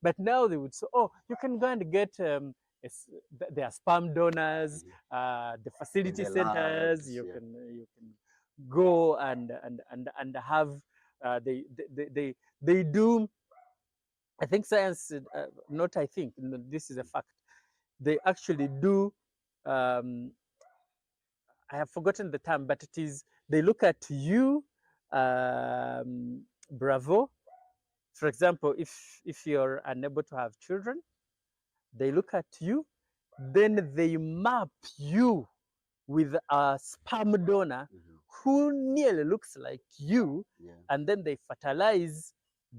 but now they would say, oh, you can go and get there are sperm donors, the facility the centers. labs, You can go and have they do. I think science, not I think, no, this is a fact. They actually do. Um, I have forgotten the term, but it is they look at you, bravo. For example, if you're unable to have children, they look at you, then they map you with a sperm donor who nearly looks like you, and then they fertilize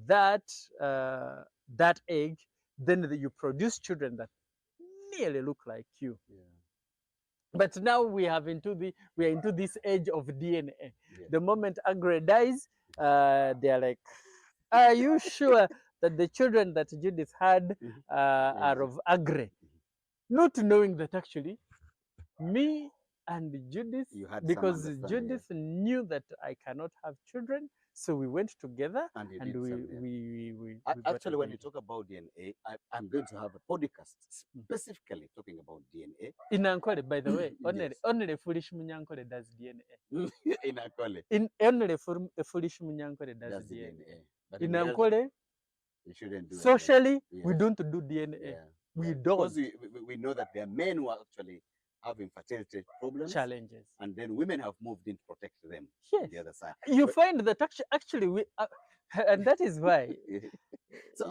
that that egg. Then you produce children that nearly look like you. But now we are into this age of DNA. The moment Agre dies, they are like, are you sure that the children that Judith had are of Agre? Not knowing that actually me and Judith, because Judith knew that I cannot have children, so we went together and we actually, when you talk about DNA, I'm going to have a podcast specifically talking about DNA. In Ankole, by the way, only a foolish Munyankole does DNA. In Ankole. Only a foolish Munyankole does DNA. But in Ankole, you shouldn't do socially, we don't do DNA. We don't. Because we know that there are men who are actually having fertility problems, challenges, and then women have moved in to protect them. Yes. On the other side, you find that actually we, and that is why. So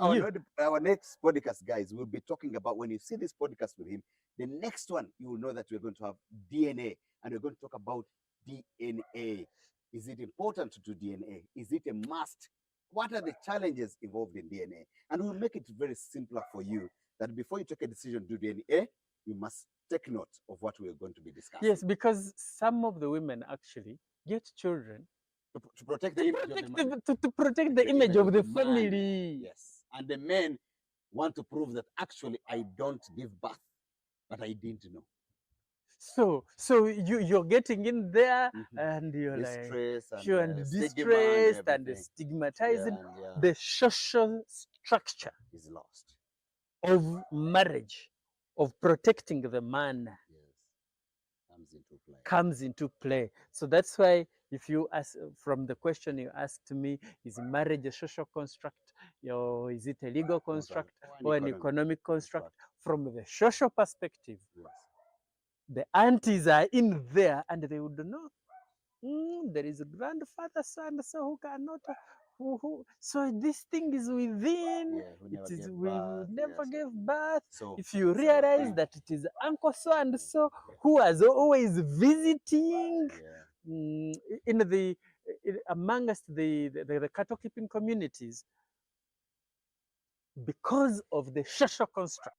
our next podcast, guys, we'll be talking about, when you see this podcast with him, the next one you will know that we're going to have DNA, and we're going to talk about DNA. Is it important to do DNA? Is it a must? What are the challenges involved in DNA? And we'll make it very simpler for you, that before you take a decision to do DNA, you must take note of what we're going to be discussing. Yes, because some of the women actually get children to protect the image to protect the image of the family. Yes, and the men want to prove that actually I don't give birth, but I didn't know. So you're getting in there, and you're distressed, like, and distressed and stigmatized. The social structure is lost of marriage, of protecting the man, comes into play. So that's why, if you ask, from the question you asked me, is marriage a social construct, or is it a legal construct, or an economic construct? From the social perspective, the aunties are in there, and they would know, there is a grandfather so and so who cannot, so this thing is within. We never gave birth. So if you realize that it is uncle so and so who was always visiting amongst the cattle keeping communities, because of the social construct.